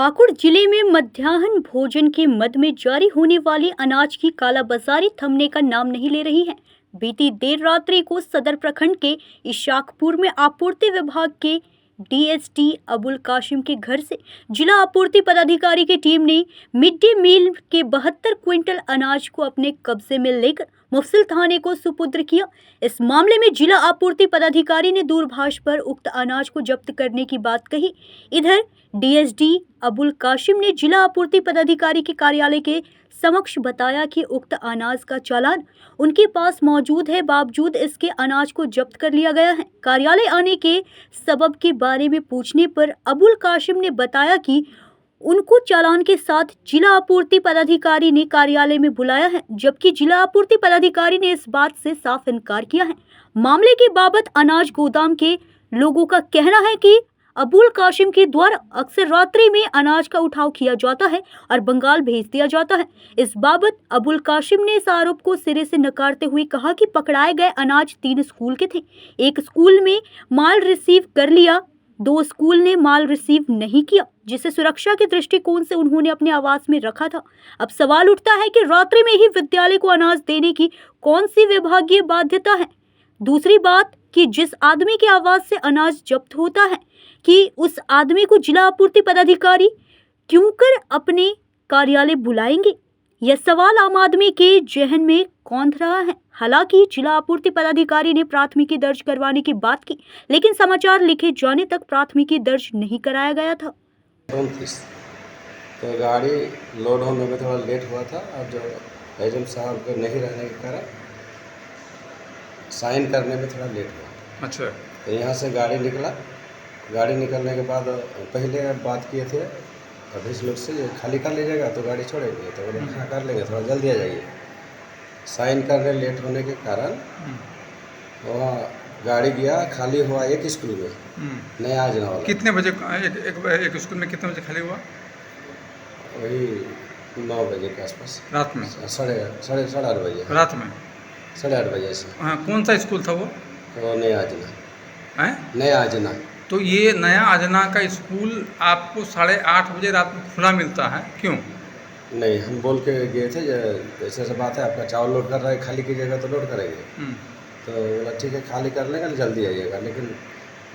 पाकुड़ जिले में मध्याह्न भोजन के मद में जारी होने वाली अनाज की कालाबाजारी थमने का नाम नहीं ले रही है। बीती देर रात्रि को सदर प्रखंड के इशाकपुर में आपूर्ति विभाग के डीएसटी अबुल काशिम के घर से जिला आपूर्ति पदाधिकारी की टीम ने मिड डे मील के 72 क्विंटल अनाज को अपने कब्जे में लेकर मुफस्सिल थाने को सुपुर्द किया। इस मामले में जिला आपूर्ति पदाधिकारी ने दूरभाष पर उक्त अनाज को जब्त करने की बात कही। इधर डीएसडी अबुल काशिम ने जिला आपूर्ति पदाधिकारी के कार्यालय के समक्ष बताया कि उक्त अनाज का चालान उनके पास मौजूद है, बावजूद इसके अनाज को जब्त कर लिया गया है। कार्यालय आने के सबब के बारे में पूछने पर अबुल काशिम ने बताया कि उनको चालान के साथ जिला आपूर्ति पदाधिकारी ने कार्यालय में बुलाया है, जबकि जिला आपूर्ति पदाधिकारी ने इस बात से साफ इनकार किया है। मामले के बाबत अनाज गोदाम के लोगों का कहना है कि अबुल काशिम के द्वारा अक्सर रात्रि में अनाज का उठाव किया जाता है और बंगाल भेज दिया जाता है। इस बाबत अबुल काशिम ने इस आरोप को सिरे से नकारते हुए कहा कि पकड़ाए गए अनाज 3 स्कूल के थे। एक स्कूल में माल रिसीव कर लिया, 2 स्कूल ने माल रिसीव नहीं किया, जिसे सुरक्षा के दृष्टिकोण से उन्होंने अपने आवास में रखा था। अब सवाल उठता है कि रात्रि में ही विद्यालय को अनाज देने की कौन सी विभागीय बाध्यता है। दूसरी बात कि जिस आदमी के आवास से अनाज जब्त होता है कि उस आदमी को जिला आपूर्ति पदाधिकारी क्यों कर अपने कार्यालय बुलाएंगे, यह सवाल आम आदमी के जहन में कौंध रहा है। हालांकि जिला आपूर्ति पदाधिकारी ने प्राथमिकी दर्ज करवाने की बात की, लेकिन समाचार लिखे जाने तक प्राथमिकी दर्ज नहीं कराया गया था। तो गाड़ी लोड होने में थोड़ा लेट हुआ था और जो एजेंट साहब के नहीं रहने के कारण साइन करने में थोड़ा लेट हुआ। अच्छा। तो यहाँ से गाड़ी निकला। गाड़ी निकलने के बाद पहले बात किए थे ऑफिस लोग से, खाली कर लीजिएगा तो गाड़ी छोड़ेंगे, तो बोले हाँ कर लेंगे, थोड़ा जल्दी आ जाइए। साइन करने लेट होने के कारण वहाँ गाड़ी गया, खाली हुआ एक स्कूल में, नया आजना वाला। कितने बजे एक स्कूल में कितने बजे खाली हुआ? वही 9 बजे के आसपास। रात में? साढ़े 8 बजे। रात में 8:30 बजे से। हाँ, कौन सा स्कूल था वो? तो नया आजना है? नया आजना। तो ये नया आजना का स्कूल आपको 8:30 बजे रात में खुला मिलता है, क्यों? नहीं, हम बोल के गए थे ऐसे ऐसे बात है, आपका चावल लोड कर रहा है, खाली कीजिएगा तो लोड करेंगे। तो बोला ठीक है, खाली कर लेंगे, जल्दी आइएगा। लेकिन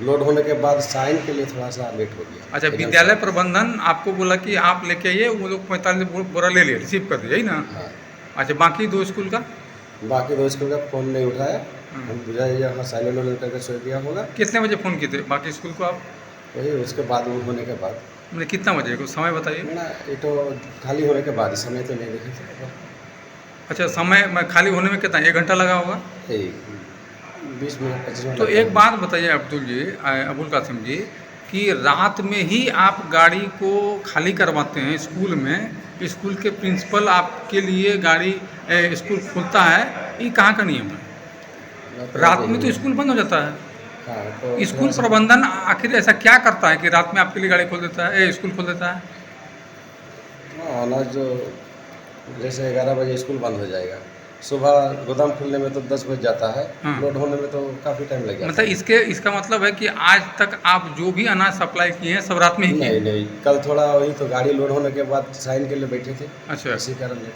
लोड होने के बाद साइन के लिए थोड़ा सा लेट हो गया। अच्छा, विद्यालय प्रबंधन आपको बोला कि आप लेके आइए, वो लोग 45 बोरा ले लिए, रिसीव कर दिया, यही ना? हाँ। अच्छा, बाकी 2 स्कूल का? बाकी 2 स्कूल का फ़ोन नहीं उठाया, हम बुझा यहाँ साइलेंट वाइलेंट करके छोड़ दिया होगा। कितने बजे फ़ोन किए थे बाकी स्कूल को आप? वही उसके बाद वो होने के बाद। मैंने कितना बजे, कुछ समय बताइए ना, ये तो खाली होने के बाद ही, समय तो नहीं देखे थे। अच्छा, समय मैं खाली होने में कितना, 1 घंटा लगा होगा? 20 मिनट 25 मिनट। तो एक बात बताइए अबुल कासिम जी, कि रात में ही आप गाड़ी को खाली करवाते हैं स्कूल में, स्कूल के प्रिंसिपल आपके लिए गाड़ी स्कूल खोलता है, ये कहाँ का नियम है? रात में तो स्कूल बंद हो जाता है। हाँ, तो स्कूल प्रबंधन आखिर ऐसा क्या करता है कि रात में आपके लिए गाड़ी खोल देता है, स्कूल खोल देता है? अनाज जो जैसे 11 बजे स्कूल बंद हो जाएगा, सुबह गोदाम खुलने में तो 10 बज जाता है। हाँ। लोड होने में तो काफ़ी टाइम लग जाता मतलब इसका मतलब है कि आज तक आप जो भी अनाज सप्लाई किए हैं सब रात में ही किए? नहीं, कल थोड़ा वही तो गाड़ी लोड होने के बाद साइन के लिए बैठे थे। अच्छा। इसी कारण लेट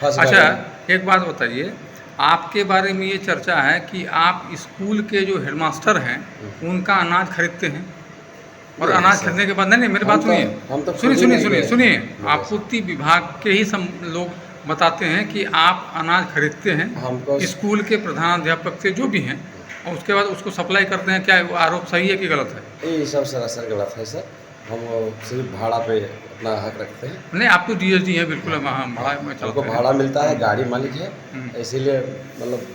हुआ। अच्छा, एक बात बताइए, आपके बारे में ये चर्चा है कि आप स्कूल के जो हेडमास्टर हैं उनका अनाज खरीदते हैं, और नहीं, अनाज सर। खरीदने के बाद नहीं, मेरी बात हम तो सुनिए, आपूर्ति विभाग के ही लोग बताते हैं कि आप अनाज खरीदते हैं हमको स्कूल के प्रधानाध्यापक से जो भी हैं, और उसके बाद उसको सप्लाई करते हैं। क्या वो आरोप सही है कि गलत है? ये सब सरासर गलत है सर। हम सिर्फ भाड़ा पे अपना हक रखते हैं। नहीं, आप तो डीएसडी हैं, बिल्कुल भाड़ा में हमको चलते हैं। भाड़ा मिलता है, गाड़ी मालिक है, इसीलिए मतलब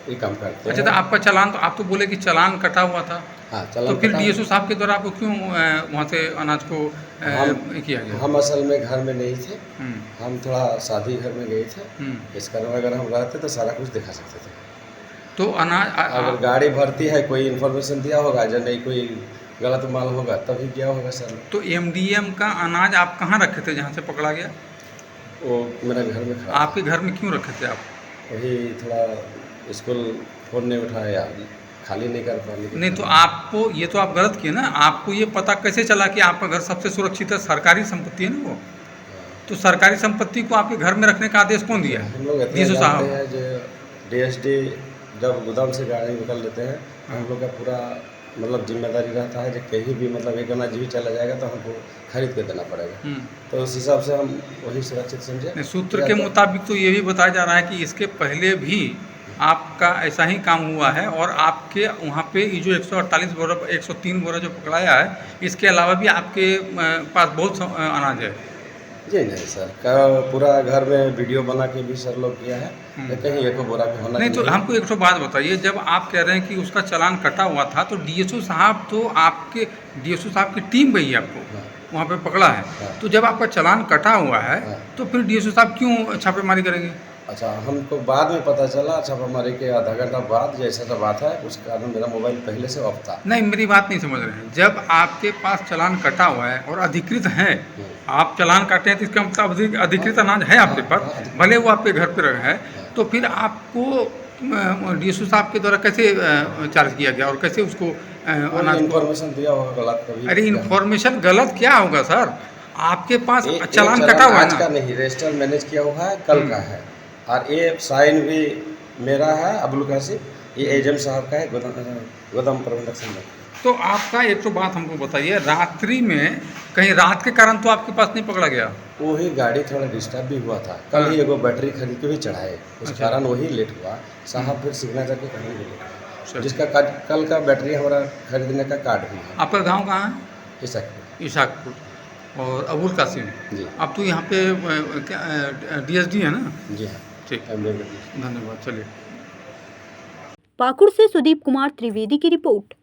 ये काम करते हैं। अच्छा, तो आपका चालान, तो आप तो बोले कि चालान कटा हुआ था। हाँ, तो चलन फिर कटा। डीएसओ साहब के द्वारा आपको क्यों वहाँ से अनाज को किया गया? हम असल में घर में नहीं थे, हम्म, हम थोड़ा शादी घर में गए थे। हम्म। इस कारण अगर हम रहते तो सारा कुछ दिखा सकते थे। तो अनाज अगर गाड़ी भरती है, कोई इन्फॉर्मेशन दिया होगा, जब नहीं कोई गलत माल होगा तभी क्या होगा सर। तो एमडीएम का अनाज आप कहाँ रखे थे जहाँ से पकड़ा गया? वो मेरे घर में खड़ा। आपके घर में क्यों रखे थे आप? वही थोड़ा स्कूल फ़ोन नहीं उठाया, खाली नहीं कर पाने की। नहीं तो आपको ये तो आप गलत किए ना। आपको ये पता कैसे चला कि आपका घर सबसे सुरक्षित है? सरकारी संपत्ति है ना वो। तो सरकारी संपत्ति को आपके घर में रखने का आदेश कौन दिया है? हम लोग इतना डीएसओ जानते साहब। हैं जो डीएसडी जब गोदाम से गाड़ी निकल लेते हैं, हम लोग का पूरा मतलब जिम्मेदारी रहता है, जब कहीं भी मतलब एक अनाज भी चला जाएगा तो हमको खरीद के देना पड़ेगा। तो उस हिसाब से हम वही सुरक्षित समझे। नहीं, सूत्र के मुताबिक तो ये भी बताया जा रहा है कि इसके पहले भी आपका ऐसा ही काम हुआ है और आपके वहाँ पे ये जो 148 बोरा 103 बोरा जो पकड़ाया है, इसके अलावा भी आपके पास बहुत अनाज है। जी नहीं सर, का पूरा घर में वीडियो बना के भी सर लोग किया है, कहीं एक बोरा भी होना नहीं तो चाहिए। हमको एक तो बात बताइए, जब आप कह रहे हैं कि उसका चालान कटा हुआ था तो डीएसओ साहब तो आपके डीएसओ साहब की टीम गई है आपको हाँ। वहाँ पे पकड़ा है। हाँ। तो जब आपका चालान कटा हुआ है हाँ। तो फिर डीएसओ साहब क्यों छापेमारी करेंगे? अच्छा, हमको बाद में पता चला छापामारी के आधा घंटा बाद जैसा तो बात है, उस कारण मेरा मोबाइल पहले से ऑफ था। नहीं, मेरी बात नहीं समझ रहे हैं। जब आपके पास चालान कटा हुआ है और अधिकृत है, आप चालान काटे हैं तो इसका मतलब अधिकृत अनाज है आपके पास, भले वो आपके घर पे है, तो फिर आपको डीएसओ साहब के द्वारा कैसे चार्ज किया गया और कैसे उसको अनाज को? इन्फॉर्मेशन दिया होगा गलत कभी। अरे इन्फॉर्मेशन गलत क्या होगा सर? आपके पास ये चालान चालान कटा हुआ है आज का ना। नहीं, रजिस्टर मैनेज किया हुआ है, कल का है। और ये साइन भी मेरा है, अब्दुल कासिम, ये एजम साहब का है, गोदाम प्रबंधक संघ। तो आपका एक तो बात हमको बताइए, रात्रि में कहीं रात के कारण तो आपके पास नहीं पकड़ा गया? वही गाड़ी थोड़ा डिस्टर्ब भी हुआ था, कल ही एगो बैटरी खरीद के भी चढ़ाए, उस अच्छा। कारण वही लेट हुआ। साहब फिर सिग्नेचर के कहीं भी लेट हुआ। अच्छा। जिसका कल का बैटरी हमारा खरीदने का कार्ड भी है। आपका गांव कहाँ है? ऐसा इशाकपुर। और अबुल कासिम, जी अब तो यहाँ पे डीएसडी है ना? जी हाँ, ठीक, धन्यवाद। धन्यवाद। चलिए। पाकुड़ से सुदीप कुमार त्रिवेदी की रिपोर्ट।